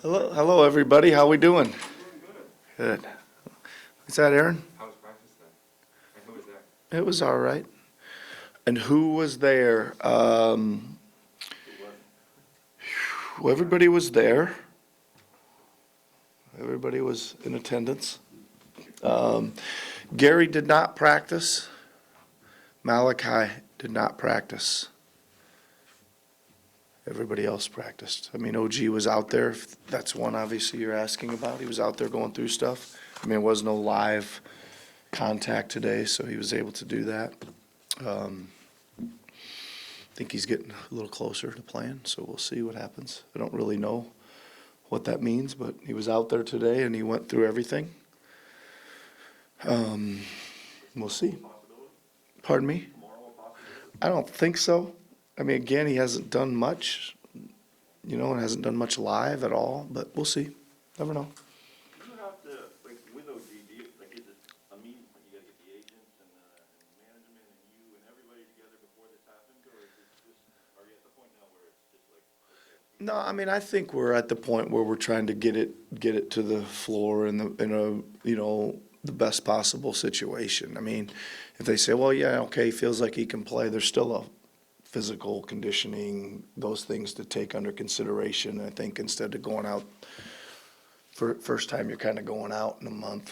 Hello, everybody. How we doing? Good. Is that Aaron? How was practice then? And who was there? It was all right. And who was there? Who wasn't? Everybody was there. Everybody was in attendance. Um, Gary did not practice. Malachi did not practice. Everybody else practiced. I mean, OG was out there. That's one obviously you're asking about. He was out there going through stuff. I mean, there was no live contact today, so he was able to do that. I think he's getting a little closer to playing, so we'll see what happens. I don't really know what that means, but he was out there today and he went through everything. We'll see. Pardon me? I don't think so. I mean, again, he hasn't done much, and hasn't done much live at all, but we'll see. Never know. Do you have to, like, with OG, is it a meeting, when you gotta get the agents and management and you and everybody together before this happens, or is it just, are you at the point now where it's just like, okay? No, I mean, I think we're at the point where we're trying to get it to the floor in the best possible situation. I mean, if they say, well, yeah, okay, he feels like he can play, there's still a physical conditioning, those things to take under consideration. I think instead of going out for first time, you're kind of going out in a month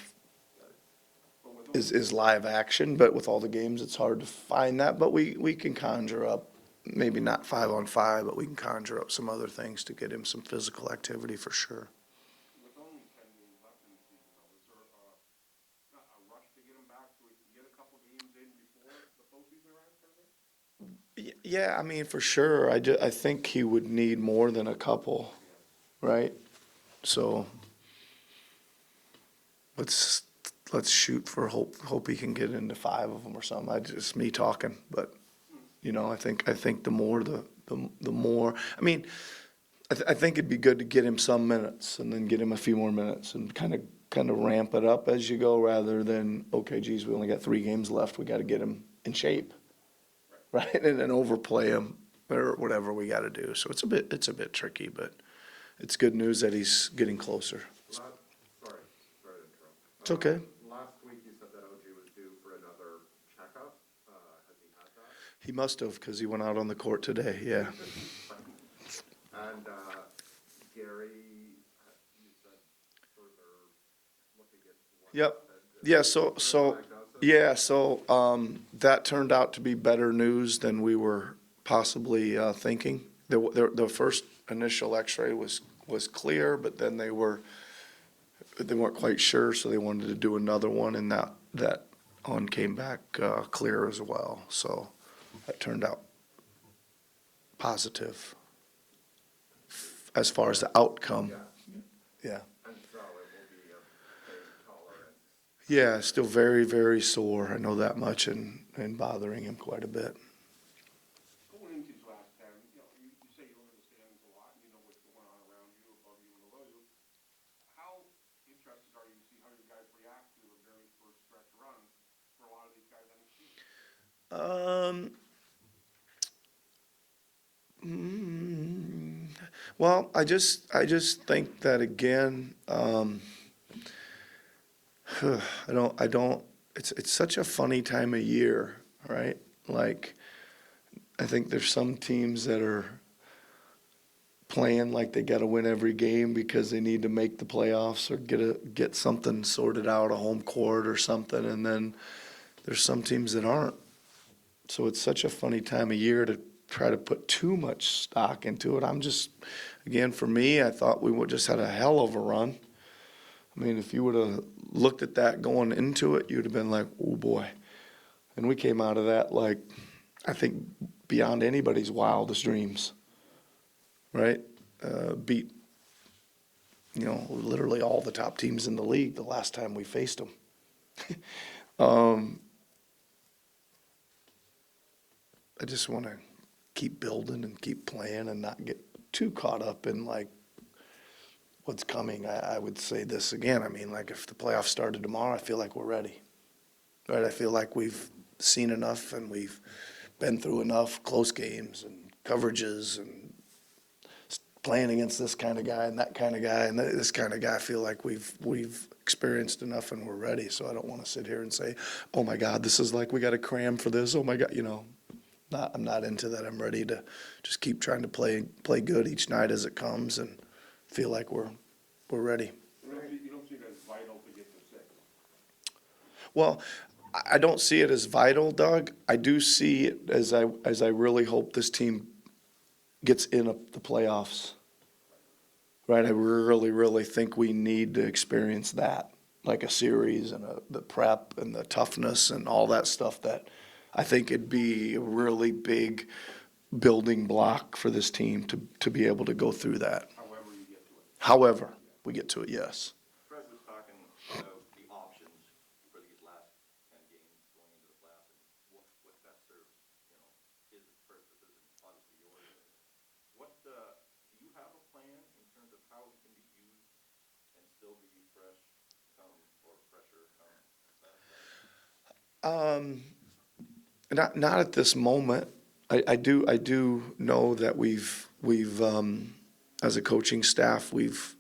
is live action, but with all the games, it's hard to find that. But we can conjure up, maybe not 5-on-5, but we can conjure up some other things to get him some physical activity for sure. With only 10 games left in the season, though, is there not a rush to get him back so we can get a couple games in before the postseason arrives, kind of thing? Yeah, I mean, for sure. I think he would need more than a couple, right? So let's shoot for hope he can get into 5 of them or something. Just me talking, but I think the more the more. I mean, I think it'd be good to get him some minutes and then get him a few more minutes and kind of ramp it up as you go, rather than, okay, geez, we only got 3 games left. We got to get him in shape, right? And then overplay him or whatever we got to do. So it's a bit tricky, but it's good news that he's getting closer. Sorry to interrupt. It's okay. Last week you said that OG was due for another checkup. Has he had that? He must have, because he went out on the court today, yeah. And Gary, you said further looking at what. Yep. Yeah, so that turned out to be better news than we were possibly thinking. The first initial x-ray was clear, but then they weren't quite sure, so they wanted to do another one, and that one came back clear as well. So that turned out positive as far as the outcome. Yeah. And so it will be pain tolerant. Yeah, still very, very sore. I know that much, and bothering him quite a bit. Going into these last 10, you say you look at the standings a lot and you know what's going on around you, above you, and below you. How interested are you to see how you guys react to the very first stretch run for a lot of these guys on the team? Well, I just think that again, I don't, it's such a funny time of year, right? Like, I think there's some teams that are playing like they gotta win every game because they need to make the playoffs or get something sorted out, a home court or something, and then there's some teams that aren't. So it's such a funny time of year to try to put too much stock into it. Again, for me, I thought we would just had a hell of a run. I mean, if you would have looked at that going into it, you'd have been like, oh boy. And we came out of that like, I think, beyond anybody's wildest dreams, right? Beat, literally all the top teams in the league the last time we faced them. I just want to keep building and keep playing and not get too caught up in like what's coming. I would say this again. I mean, like if the playoffs started tomorrow, I feel like we're ready, right? I feel like we've seen enough and we've been through enough close games and coverages and playing against this kind of guy and that kind of guy and this kind of guy. I feel like we've experienced enough and we're ready. So I don't want to sit here and say, oh my God, this is like we got to cram for this. Oh my God, I'm not into that. I'm ready to just keep trying to play good each night as it comes and feel like we're ready. You don't see it as vital to get to 6? Well, I don't see it as vital, Doug. I do see it as I really hope this team gets in the playoffs. Right? I really, really think we need to experience that, like a series and the prep and the toughness and all that stuff that I think it'd be a really big building block for this team to be able to go through that. However you get to it. However we get to it, yes. Fred was talking about the options for these last 10 games going into the playoffs and what best serves, his purposes and obviously yours. What, do you have a plan in terms of how he can be used and still be fresh or fresher come Not at this moment. I do know that we've as a coaching staff, we've,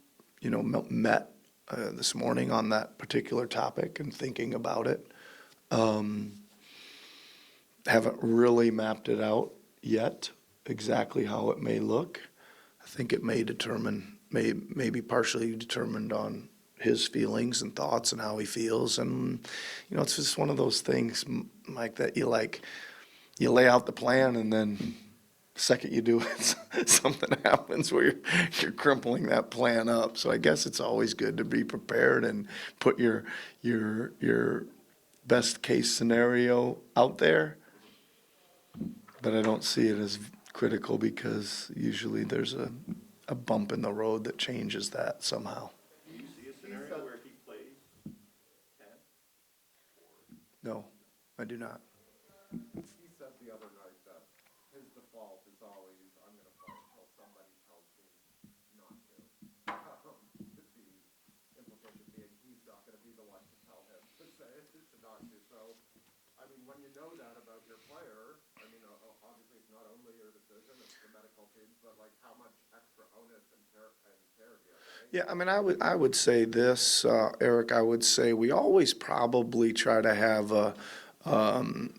met this morning on that particular topic and thinking about it. Haven't really mapped it out yet, exactly how it may look. I think it may be partially determined on his feelings and thoughts and how he feels. And, it's just one of those things, Mike, that you lay out the plan and then the second you do it, something happens where you're crimpling that plan up. So I guess it's always good to be prepared and put your best case scenario out there. But I don't see it as critical because usually there's a bump in the road that changes that somehow. Do you see a scenario where he plays 10? No, I do not. He said the other night that his default is always, I'm gonna play until somebody tells me not to. The implication being he's not gonna be the one to tell him to say to not to. So, I mean, when you know that about your player, I mean, obviously it's not only your decision, it's the medical teams, but like how much extra onus and care do you have? Right? Yeah, I mean, I would say this, Eric, I would say we always probably try to have a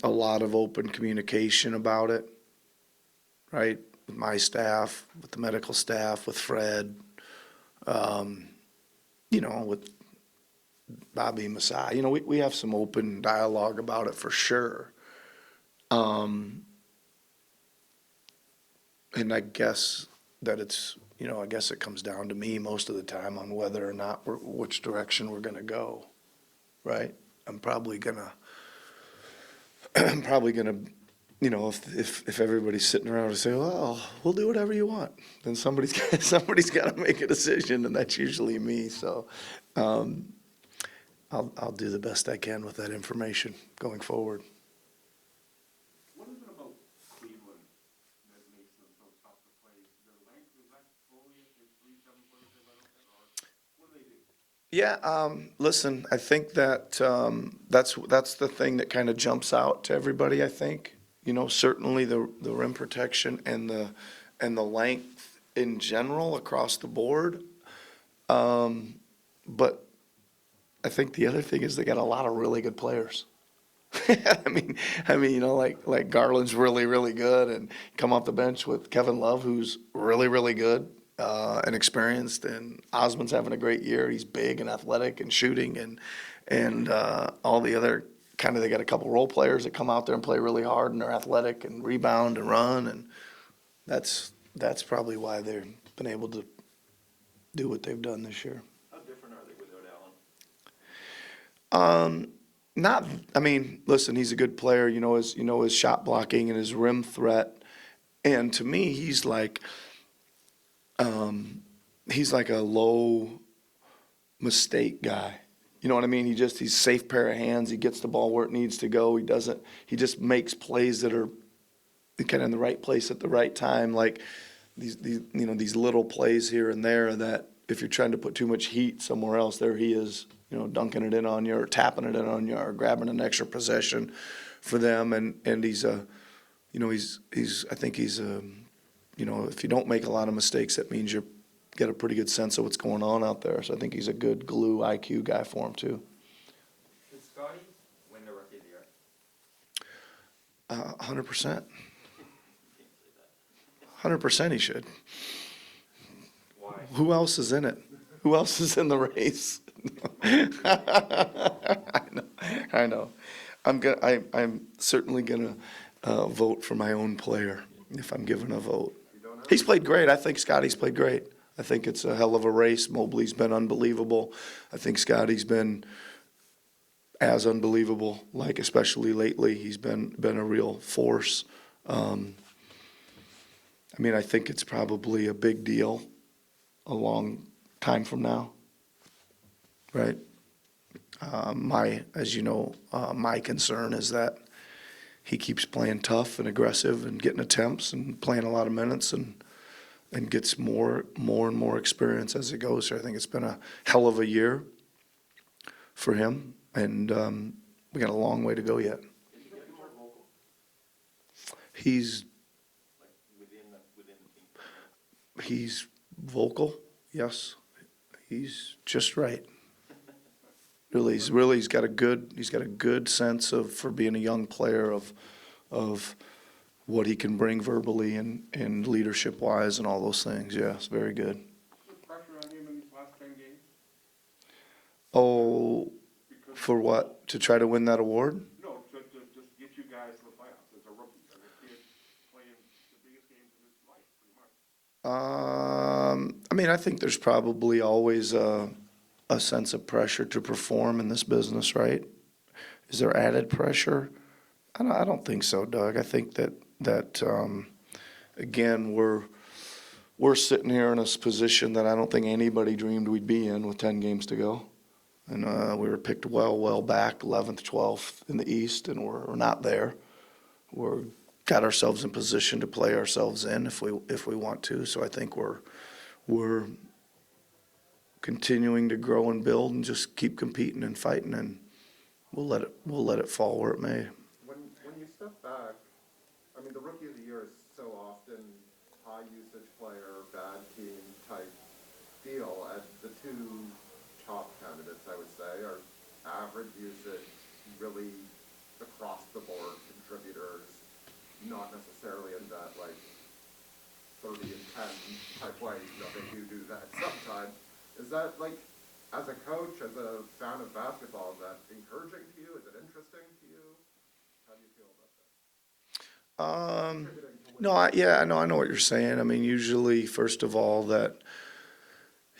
lot of open communication about it, right? With my staff, with the medical staff, with Fred, with Bobby Masai. We have some open dialogue about it for sure. And I guess that it's, I guess it comes down to me most of the time on whether or not which direction we're gonna go, right? I'm probably gonna, if everybody's sitting around and say, well, we'll do whatever you want, then somebody's gotta make a decision, and that's usually me, so, I'll do the best I can with that information going forward. What is it about Cleveland that makes them so tough to play? Their length, is that fully at the 3-7 footers they let up there, or what do they do? Yeah, listen, I think that that's the thing that kind of jumps out to everybody, I think. Certainly the rim protection and the length in general across the board. But I think the other thing is they got a lot of really good players. I mean, like Garland's really, really good, and come off the bench with Kevin Love, who's really, really good. And experienced, and Osmond's having a great year. He's big and athletic and shooting, and all the other they got a couple role players that come out there and play really hard, and they're athletic and rebound and run, and that's probably why they've been able to do what they've done this year. How different are they without Allen? Listen, he's a good player. His shot blocking and his rim threat, and to me, he's like a low mistake guy. You know what I mean? He's safe pair of hands. He gets the ball where it needs to go. He just makes plays that are kind of in the right place at the right time. Like these little plays here and there that if you're trying to put too much heat somewhere else, there he is, dunking it in on you or tapping it in on you or grabbing an extra possession for them. And he's I think he's if you don't make a lot of mistakes, that means you get a pretty good sense of what's going on out there. So I think he's a good glue IQ guy for him too. Did Scotty win the Rookie of the Year? 100%. 100% he should. Why? Who else is in it? Who else is in the race? I know. I'm certainly gonna vote for my own player if I'm given a vote. You don't know? He's played great. I think Scotty's played great. I think it's a hell of a race. Mobley's been unbelievable. I think Scotty's been as unbelievable, like especially lately. He's been a real force. I think it's probably a big deal a long time from now, right? As you know, my concern is that he keeps playing tough and aggressive and getting attempts and playing a lot of minutes and gets more and more experience as it goes. So I think it's been a hell of a year for him, and we got a long way to go yet. Is he getting more vocal, He's like within the team? he's vocal, yes. He's just right. He's got a good sense of, for being a young player, of what he can bring verbally and leadership wise and all those things. Yes, very good. Put pressure on him in these last 10 games? Oh, Because, for what? To try to win that award? no, to just get you guys to the playoffs as a rookie, as a kid playing the biggest games of his life, pretty much. I think there's probably always a sense of pressure to perform in this business, right? Is there added pressure? I don't think so, Doug. I think that again, we're sitting here in a position that I don't think anybody dreamed we'd be in with 10 games to go. And we were picked well back, 11th, 12th in the East, and we're not there. We're got ourselves in position to play ourselves in if we want to. So I think we're continuing to grow and build and just keep competing and fighting, and we'll let it fall where it may. When you step back, the Rookie of the Year is so often high usage player, bad team type deal. And the two top candidates, I would say, are average usage, really across the board contributors, not necessarily in that 30 and 10 type way. They do that sometimes. Is that as a coach, as a fan of basketball, is that encouraging to you? Is it interesting to you? How do you feel about that? No, I know what you're saying. Usually, first of all, that,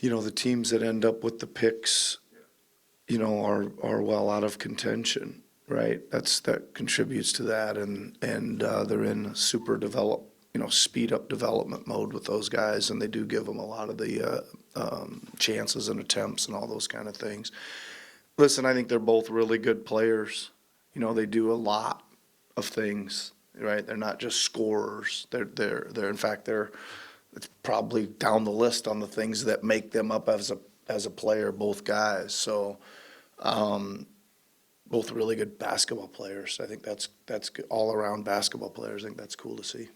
the teams that end up with the picks, are well out of contention, right? That contributes to that, and they're in super speed up development mode with those guys, and they do give them a lot of the chances and attempts and all those kind of things. Listen, I think they're both really good players. They do a lot of things, right? They're not just scorers. They're in fact, it's probably down the list on the things that make them up as a player, both guys. So, both really good basketball players. I think that's good. All around basketball players. I think that's cool to see.